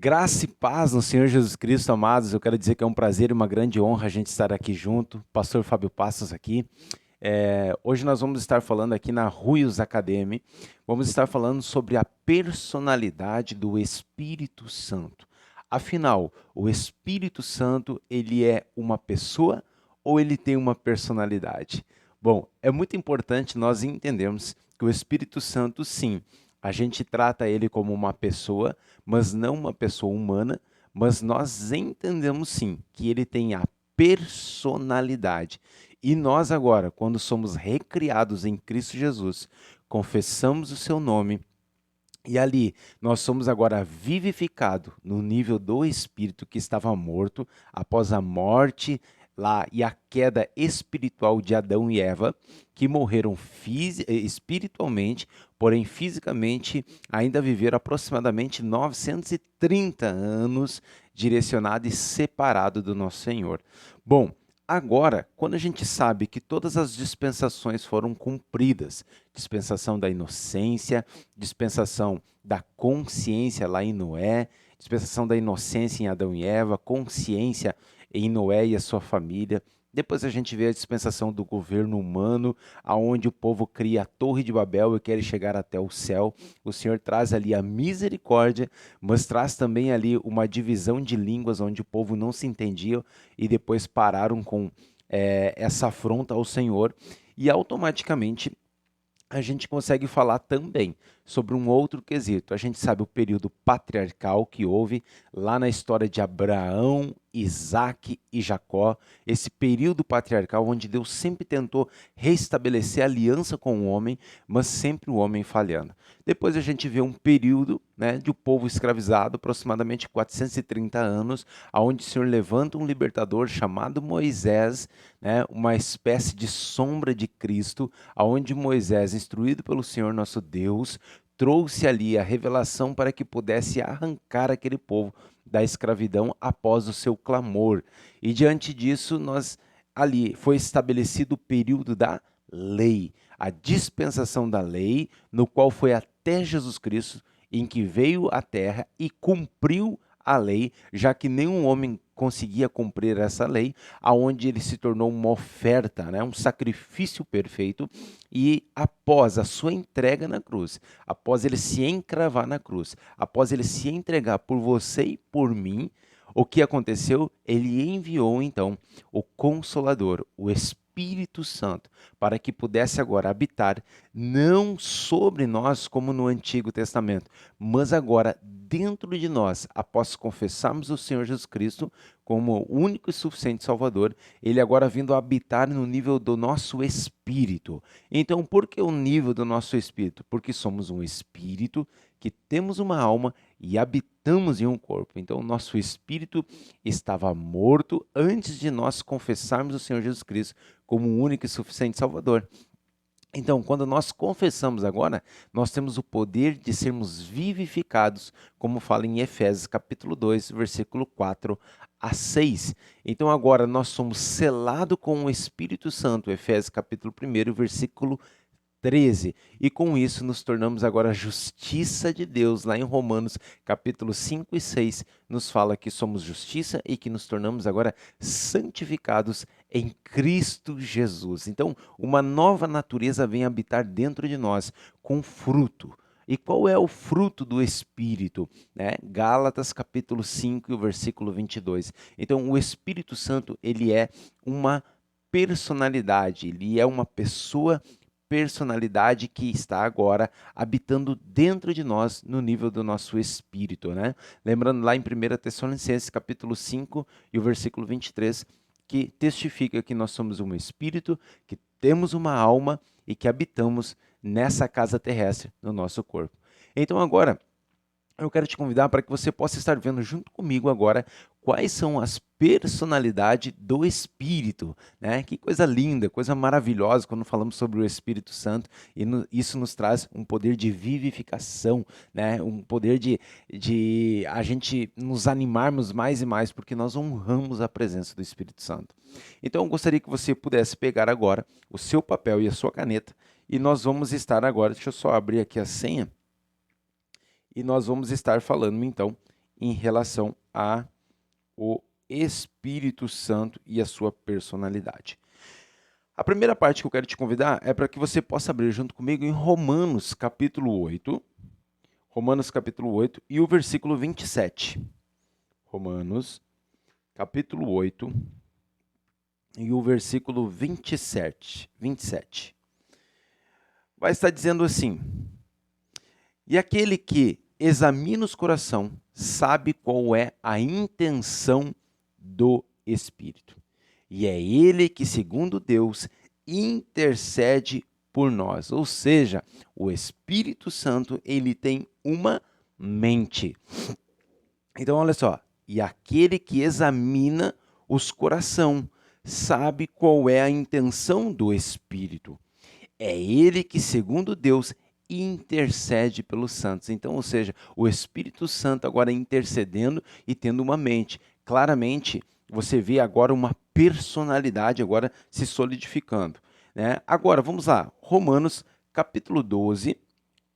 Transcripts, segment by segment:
Graça e paz no Senhor Jesus Cristo, amados. Eu quero dizer que é um prazer e uma grande honra a gente estar aqui junto. Pastor Fábio Passos aqui. Hoje nós vamos estar falando aqui na Ruios Academy. Vamos estar falando sobre a personalidade do Espírito Santo. Afinal, o Espírito Santo, ele é uma pessoa ou ele tem uma personalidade? Bom, é muito importante nós entendermos que o Espírito Santo, sim, a gente trata ele como uma pessoa, mas não uma pessoa humana, mas nós entendemos sim que ele tem a personalidade. E nós agora, quando somos recriados em Cristo Jesus, confessamos o seu nome e ali nós somos agora vivificados no nível do Espírito que estava morto após a morte lá e a queda espiritual de Adão e Eva, que morreram espiritualmente, porém fisicamente ainda viveram aproximadamente 930 anos direcionado e separado do nosso Senhor. Bom, agora, quando a gente sabe que todas as dispensações foram cumpridas, dispensação da inocência, dispensação da consciência lá em Noé, dispensação da inocência em Adão e Eva, consciência em Noé e a sua família. Depois a gente vê a dispensação do governo humano, aonde o povo cria a Torre de Babel e quer chegar até o céu. O Senhor traz ali a misericórdia, mas traz também ali uma divisão de línguas, onde o povo não se entendia e depois pararam com essa afronta ao Senhor. E automaticamente a gente consegue falar também sobre um outro quesito. A gente sabe o período patriarcal que houve lá na história de Abraão, Isaac e Jacó, esse período patriarcal onde Deus sempre tentou restabelecer a aliança com o homem, mas sempre o homem falhando. Depois a gente vê um período, de um povo escravizado, aproximadamente 430 anos, onde o Senhor levanta um libertador chamado Moisés, uma espécie de sombra de Cristo, aonde Moisés, instruído pelo Senhor nosso Deus, trouxe ali a revelação para que pudesse arrancar aquele povo da escravidão após o seu clamor. E diante disso, ali foi estabelecido o período da lei, a dispensação da lei, no qual foi até Jesus Cristo, em que veio à terra e cumpriu a lei, já que nenhum homem conseguia cumprir essa lei, aonde ele se tornou uma oferta, um sacrifício perfeito, e após a sua entrega na cruz, após ele se encravar na cruz, após ele se entregar por você e por mim, o que aconteceu? Ele enviou então o Consolador, o Espírito Santo, para que pudesse agora habitar não sobre nós como no Antigo Testamento, mas agora dentro de nós, após confessarmos o Senhor Jesus Cristo como o único e suficiente Salvador, ele agora vindo habitar no nível do nosso espírito. Então, por que o nível do nosso espírito? Porque somos um espírito que temos uma alma e habitamos em um corpo. Então, o nosso espírito estava morto antes de nós confessarmos o Senhor Jesus Cristo como o único e suficiente Salvador. Então, quando nós confessamos agora, nós temos o poder de sermos vivificados, como fala em Efésios capítulo 2, versículo 4 a 6. Então, agora nós somos selados com o Espírito Santo, Efésios capítulo 1, versículo 13. E com isso nos tornamos agora a justiça de Deus. Lá em Romanos capítulo 5 e 6 nos fala que somos justiça e que nos tornamos agora santificados em Cristo Jesus. Então, uma nova natureza vem habitar dentro de nós com fruto. E qual é o fruto do Espírito? Gálatas capítulo 5 e o versículo 22. Então, o Espírito Santo, ele é uma personalidade, ele é uma pessoa personalidade que está agora habitando dentro de nós no nível do nosso espírito, Lembrando lá em 1 Tessalonicenses capítulo 5 e o versículo 23, que testifica que nós somos um espírito, que temos uma alma e que habitamos nessa casa terrestre, no nosso corpo. Então agora, eu quero te convidar para que você possa estar vendo junto comigo agora quais são as personalidades do Espírito, Que coisa linda, coisa maravilhosa quando falamos sobre o Espírito Santo e isso nos traz um poder de vivificação, Um poder de a gente nos animarmos mais e mais porque nós honramos a presença do Espírito Santo. Então eu gostaria que você pudesse pegar agora o seu papel e a sua caneta e nós vamos estar agora, deixa eu só abrir aqui a senha, e nós vamos estar falando, então, em relação a o Espírito Santo e a sua personalidade. A primeira parte que eu quero te convidar é para que você possa abrir junto comigo em Romanos capítulo 8, e o versículo 27. Romanos capítulo 8 e o versículo 27. Vai estar dizendo assim: e aquele que examina os corações sabe qual é a intenção do Espírito. E é ele que, segundo Deus, intercede por nós. Ou seja, o Espírito Santo, ele tem uma mente. Então, olha só. E aquele que examina os corações sabe qual é a intenção do Espírito. É ele que, segundo Deus, intercede pelos santos. Então, ou seja, o Espírito Santo agora intercedendo e tendo uma mente. Claramente, você vê agora uma personalidade agora se solidificando, né? Agora, vamos lá. Romanos, capítulo 12,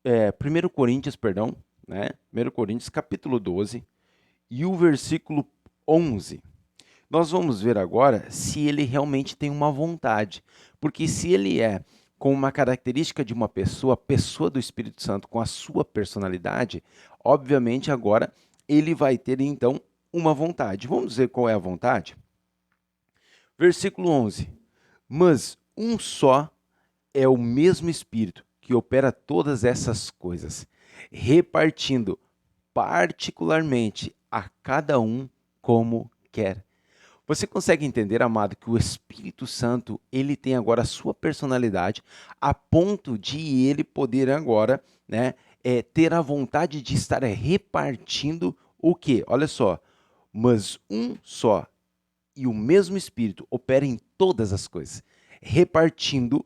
1 Coríntios, perdão, né? 1 Coríntios, capítulo 12 e o versículo 11. Nós vamos ver agora se ele realmente tem uma vontade, porque se ele é com uma característica de uma pessoa, pessoa do Espírito Santo com a sua personalidade, obviamente agora ele vai ter então uma vontade. Vamos ver qual é a vontade? Versículo 11. Mas um só é o mesmo Espírito que opera todas essas coisas, repartindo particularmente a cada um como quer. Você consegue entender, amado, que o Espírito Santo, ele tem agora a sua personalidade a ponto de ele poder agora, né, ter a vontade de estar repartindo o quê? Olha só, mas um só e o mesmo Espírito opera em todas as coisas, repartindo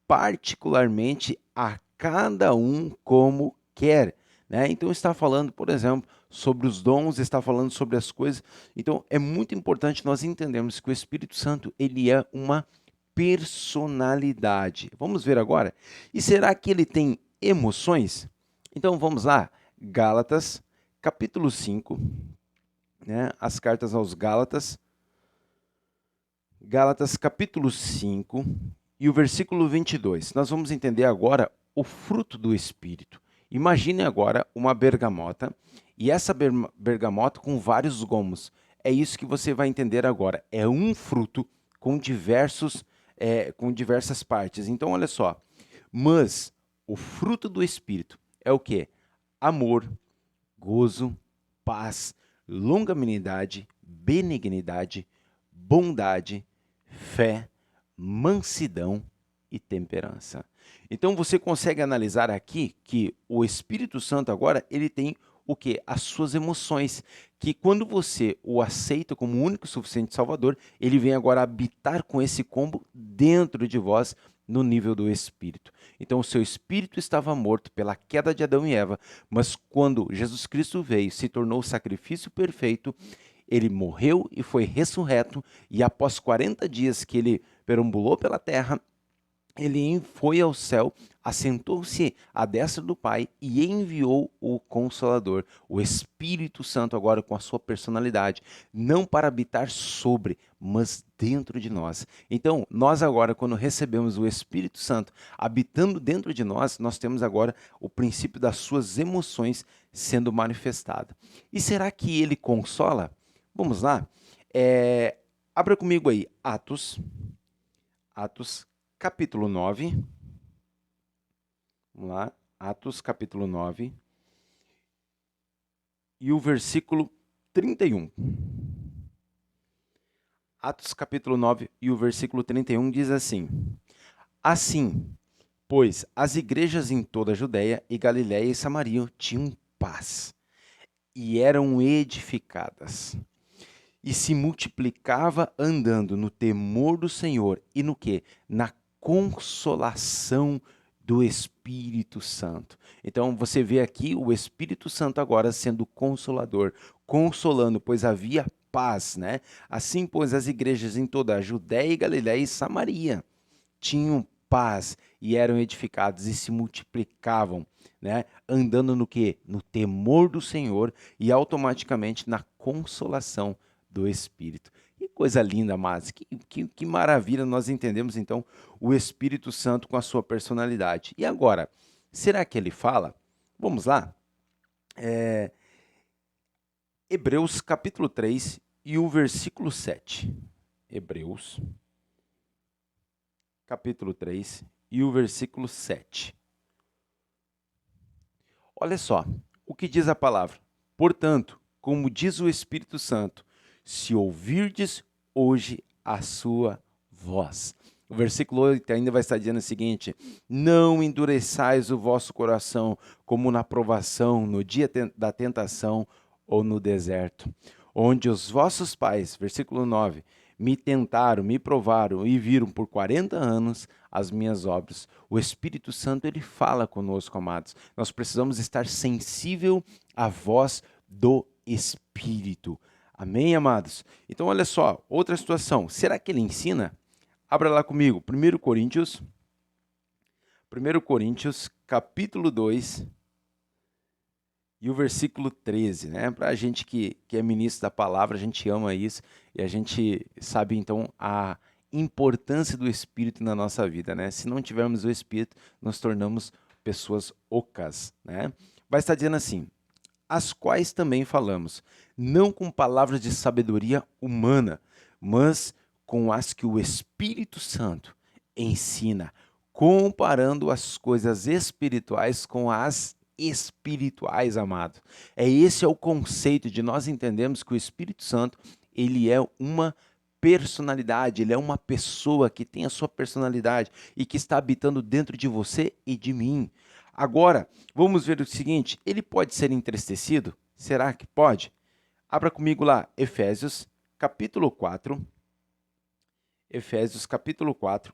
particularmente a cada um como quer, né? Então está falando, por exemplo, sobre os dons, está falando sobre as coisas. Então é muito importante nós entendermos que o Espírito Santo, ele é uma personalidade. Vamos ver agora. E será que ele tem emoções? Então vamos lá. Gálatas, capítulo 5, né? As cartas aos Gálatas. Gálatas, capítulo 5 e o versículo 22. Nós vamos entender agora o fruto do Espírito. Imagine agora uma bergamota e essa bergamota com vários gomos. É isso que você vai entender agora. É um fruto com diversas partes. Então, olha só. Mas o fruto do Espírito é o quê? Amor, gozo, paz, longanimidade, benignidade, bondade, fé, mansidão e temperança. Então você consegue analisar aqui que o Espírito Santo agora, ele tem o quê? As suas emoções, que quando você o aceita como o único e suficiente Salvador, ele vem agora habitar com esse combo dentro de vós no nível do Espírito. Então o seu Espírito estava morto pela queda de Adão e Eva, mas quando Jesus Cristo veio, se tornou o sacrifício perfeito, ele morreu e foi ressurreto, e após 40 dias que ele perambulou pela terra, ele foi ao céu, assentou-se à destra do Pai e enviou o Consolador, o Espírito Santo agora com a sua personalidade, não para habitar sobre, mas dentro de nós. Então, nós agora, quando recebemos o Espírito Santo habitando dentro de nós, nós temos agora o princípio das suas emoções sendo manifestado. E será que ele consola? Vamos lá? Abra comigo aí, Atos capítulo 9. Vamos lá, Atos capítulo 9 e o versículo 31. Atos capítulo 9 e o versículo 31 diz assim: assim, pois as igrejas em toda a Judéia e Galiléia e Samaria tinham paz e eram edificadas. E se multiplicava andando no temor do Senhor e no quê? Na consolação do Espírito Santo. Então você vê aqui o Espírito Santo agora sendo consolador, consolando, pois havia paz, né? Assim, pois as igrejas em toda a Judéia e Galiléia e Samaria tinham paz, e eram edificados e se multiplicavam, né? Andando no quê? No temor do Senhor e automaticamente na consolação do Espírito. Que coisa linda, amados. Que maravilha nós entendemos, então, o Espírito Santo com a sua personalidade. E agora, será que ele fala? Vamos lá? Hebreus capítulo 3 e o versículo 7. Hebreus capítulo 3 e o versículo 7. Olha só o que diz a palavra. Portanto, como diz o Espírito Santo, se ouvirdes hoje a sua voz. O versículo 8 ainda vai estar dizendo o seguinte: não endureçais o vosso coração como na provação, no dia da tentação ou no deserto, onde os vossos pais, versículo 9, me tentaram, me provaram e viram por 40 anos as minhas obras. O Espírito Santo, ele fala conosco, amados. Nós precisamos estar sensível à voz do Espírito. Amém, amados? Então, olha só, outra situação. Será que ele ensina? Abra lá comigo, 1 Coríntios, capítulo 2, e o versículo 13, né? Para a gente que é ministro da palavra, a gente ama isso e a gente sabe, então, a importância do Espírito na nossa vida, né? Se não tivermos o Espírito, nos tornamos pessoas ocas, né? Vai estar dizendo assim: as quais também falamos, não com palavras de sabedoria humana, mas com as que o Espírito Santo ensina, comparando as coisas espirituais com as espirituais, amado. Esse é o conceito de nós entendermos que o Espírito Santo, ele é uma personalidade, ele é uma pessoa que tem a sua personalidade e que está habitando dentro de você e de mim. Agora, vamos ver o seguinte, ele pode ser entristecido? Será que pode? Abra comigo lá, Efésios, capítulo 4,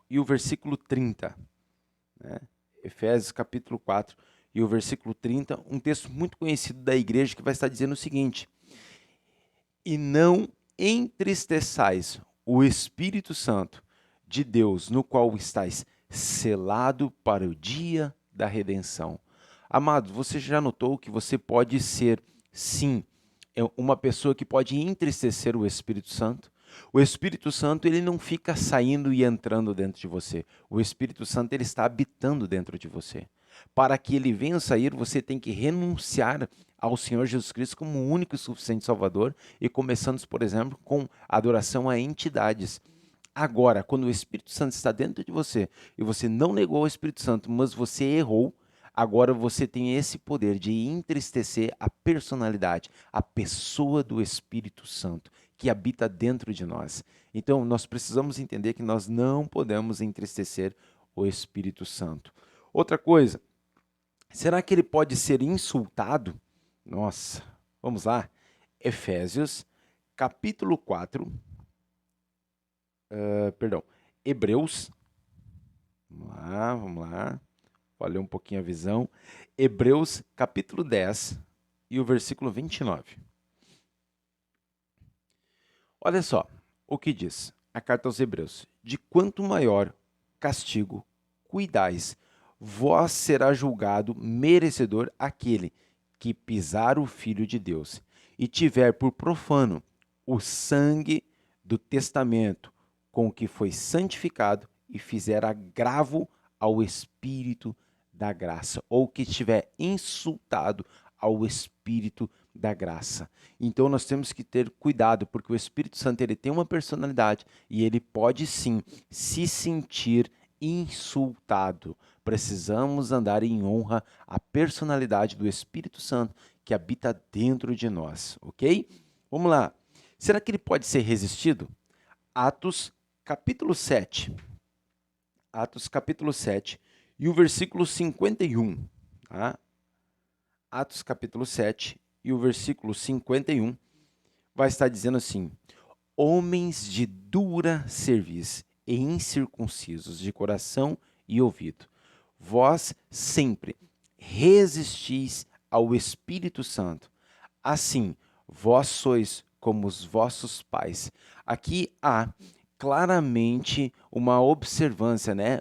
e o versículo 30. Né? Efésios, capítulo 4 e o versículo 30, um texto muito conhecido da igreja que vai estar dizendo o seguinte: e não entristeçais o Espírito Santo de Deus, no qual estáis selado para o dia da redenção. Amado, você já notou que você pode ser, sim, uma pessoa que pode entristecer o Espírito Santo? O Espírito Santo, ele não fica saindo e entrando dentro de você. O Espírito Santo, ele está habitando dentro de você. Para que ele venha sair, você tem que renunciar ao Senhor Jesus Cristo como o único e suficiente Salvador e começando, por exemplo, com adoração a entidades. Agora, quando o Espírito Santo está dentro de você e você não negou o Espírito Santo, mas você errou, agora você tem esse poder de entristecer a personalidade, a pessoa do Espírito Santo que habita dentro de nós. Então, nós precisamos entender que nós não podemos entristecer o Espírito Santo. Outra coisa, será que ele pode ser insultado? Nossa, vamos lá. Efésios, capítulo 4, Hebreus, vamos lá, olha um pouquinho a visão. Hebreus, capítulo 10 e o versículo 29. Olha só o que diz a carta aos Hebreus: de quanto maior castigo cuidais, vós será julgado merecedor aquele que pisar o Filho de Deus e tiver por profano o sangue do testamento com que foi santificado e fizer agravo ao Espírito da graça, ou que tiver insultado ao Espírito da graça. Então nós temos que ter cuidado, porque o Espírito Santo, ele tem uma personalidade e ele pode sim se sentir insultado. Precisamos andar em honra à personalidade do Espírito Santo que habita dentro de nós, ok? Vamos lá. Será que ele pode ser resistido? Atos capítulo 7. Atos capítulo 7 e o versículo 51. Tá? Atos capítulo 7 e o versículo 51 vai estar dizendo assim: homens de dura cerviz e incircuncisos de coração e ouvido, vós sempre resistis ao Espírito Santo. Assim, vós sois como os vossos pais. Aqui há claramente uma observância, né?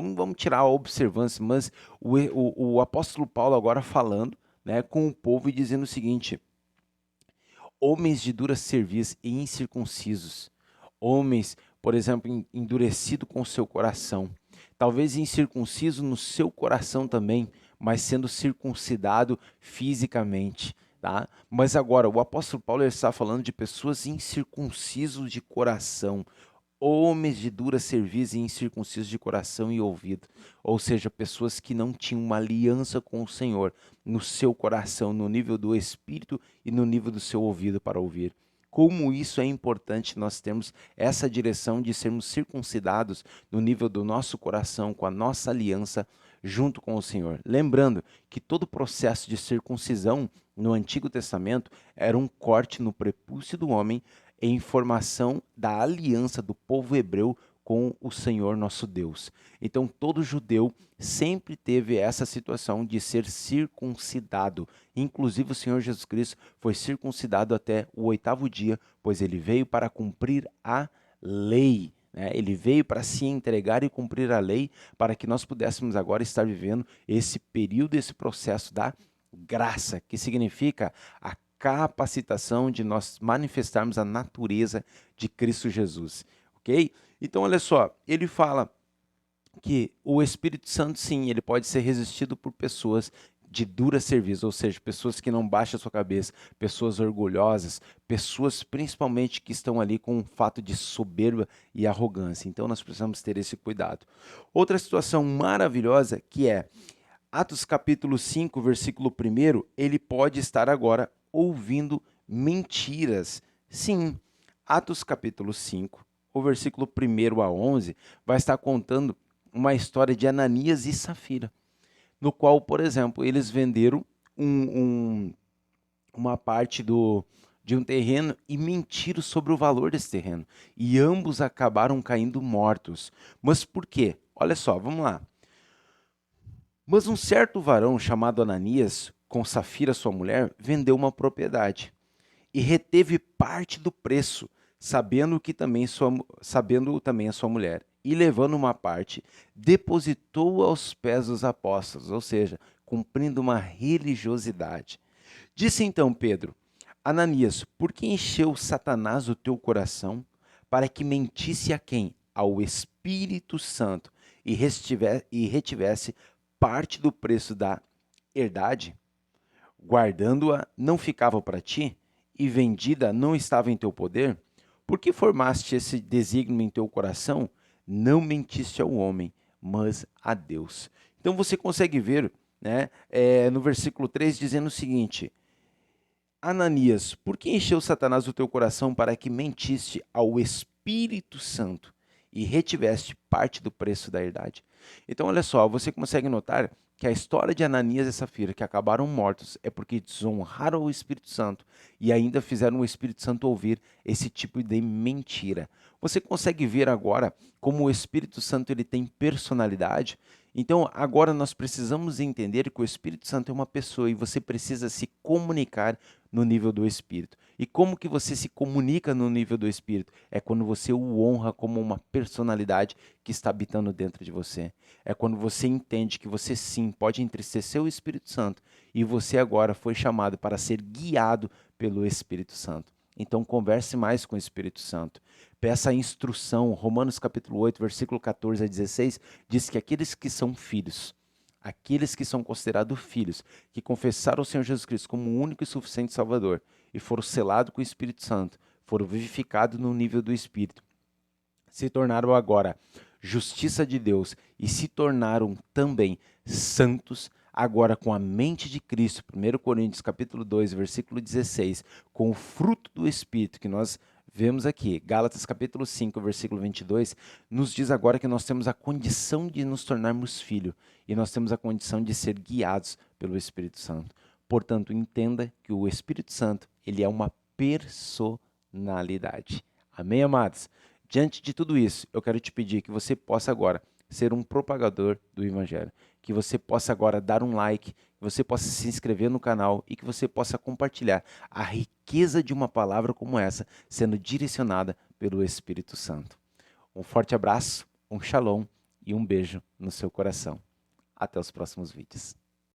vamos tirar a observância, mas o apóstolo Paulo agora falando, né, com o povo e dizendo o seguinte: homens de dura cerviz e incircuncisos, homens, por exemplo, endurecido com o seu coração, talvez incircunciso no seu coração também, mas sendo circuncidado fisicamente, tá? Mas agora, o apóstolo Paulo está falando de pessoas incircuncisos de coração, homens de dura cerviz e incircuncisos de coração e ouvido, ou seja, pessoas que não tinham uma aliança com o Senhor no seu coração, no nível do espírito e no nível do seu ouvido para ouvir. Como isso é importante nós termos essa direção de sermos circuncidados no nível do nosso coração, com a nossa aliança junto com o Senhor. Lembrando que todo o processo de circuncisão no Antigo Testamento era um corte no prepúcio do homem em formação da aliança do povo hebreu com o Senhor nosso Deus. Então todo judeu sempre teve essa situação de ser circuncidado. Inclusive o Senhor Jesus Cristo foi circuncidado até o 8º dia, pois ele veio para cumprir a lei. Ele veio para se entregar e cumprir a lei, para que nós pudéssemos agora estar vivendo esse período, esse processo da graça, que significa a capacitação de nós manifestarmos a natureza de Cristo Jesus, ok? Então, olha só, ele fala que o Espírito Santo, sim, ele pode ser resistido por pessoas de dura cerviz, ou seja, pessoas que não baixam a sua cabeça, pessoas orgulhosas, pessoas principalmente que estão ali com um fato de soberba e arrogância. Então, nós precisamos ter esse cuidado. Outra situação maravilhosa que é Atos capítulo 5, versículo 1, ele pode estar agora ouvindo mentiras. Sim, Atos capítulo 5, o versículo 1 a 11, vai estar contando uma história de Ananias e Safira, no qual, por exemplo, eles venderam uma parte de um terreno e mentiram sobre o valor desse terreno. E ambos acabaram caindo mortos. Mas por quê? Olha só, vamos lá. Mas um certo varão chamado Ananias, com Safira sua mulher, vendeu uma propriedade e reteve parte do preço, sabendo também a sua mulher, e levando uma parte, depositou aos pés dos apóstolos, ou seja, cumprindo uma religiosidade. Disse então Pedro: Ananias, por que encheu Satanás o teu coração para que mentisse a quem? Ao Espírito Santo e retivesse parte do preço da herdade? Guardando-a não ficava para ti, e vendida não estava em teu poder? Por que formaste esse desígnio em teu coração? Não mentiste ao homem, mas a Deus. Então você consegue ver, né, no versículo 3 dizendo o seguinte: Ananias, por que encheu Satanás o teu coração para que mentiste ao Espírito Santo e retiveste parte do preço da herdade? Então, olha só, você consegue notar que a história de Ananias e Safira, que acabaram mortos, é porque desonraram o Espírito Santo e ainda fizeram o Espírito Santo ouvir esse tipo de mentira. Você consegue ver agora como o Espírito Santo ele tem personalidade? Então, agora nós precisamos entender que o Espírito Santo é uma pessoa e você precisa se comunicar no nível do Espírito. E como que você se comunica no nível do Espírito? É quando você o honra como uma personalidade que está habitando dentro de você. É quando você entende que você sim pode entristecer o Espírito Santo e você agora foi chamado para ser guiado pelo Espírito Santo. Então converse mais com o Espírito Santo. Peça a instrução. Romanos capítulo 8, versículo 14 a 16, diz que aqueles que são filhos, aqueles que são considerados filhos, que confessaram o Senhor Jesus Cristo como o único e suficiente Salvador e foram selados com o Espírito Santo, foram vivificados no nível do Espírito, se tornaram agora justiça de Deus e se tornaram também santos, agora com a mente de Cristo. 1 Coríntios capítulo 2, versículo 16, com o fruto do Espírito que nós vemos aqui, Gálatas capítulo 5, versículo 22, nos diz agora que nós temos a condição de nos tornarmos filhos e nós temos a condição de ser guiados pelo Espírito Santo. Portanto, entenda que o Espírito Santo, ele é uma personalidade. Amém, amados? Diante de tudo isso, eu quero te pedir que você possa agora ser um propagador do Evangelho, que você possa agora dar um like, que você possa se inscrever no canal e que você possa compartilhar a riqueza de uma palavra como essa, sendo direcionada pelo Espírito Santo. Um forte abraço, um shalom e um beijo no seu coração. Até os próximos vídeos.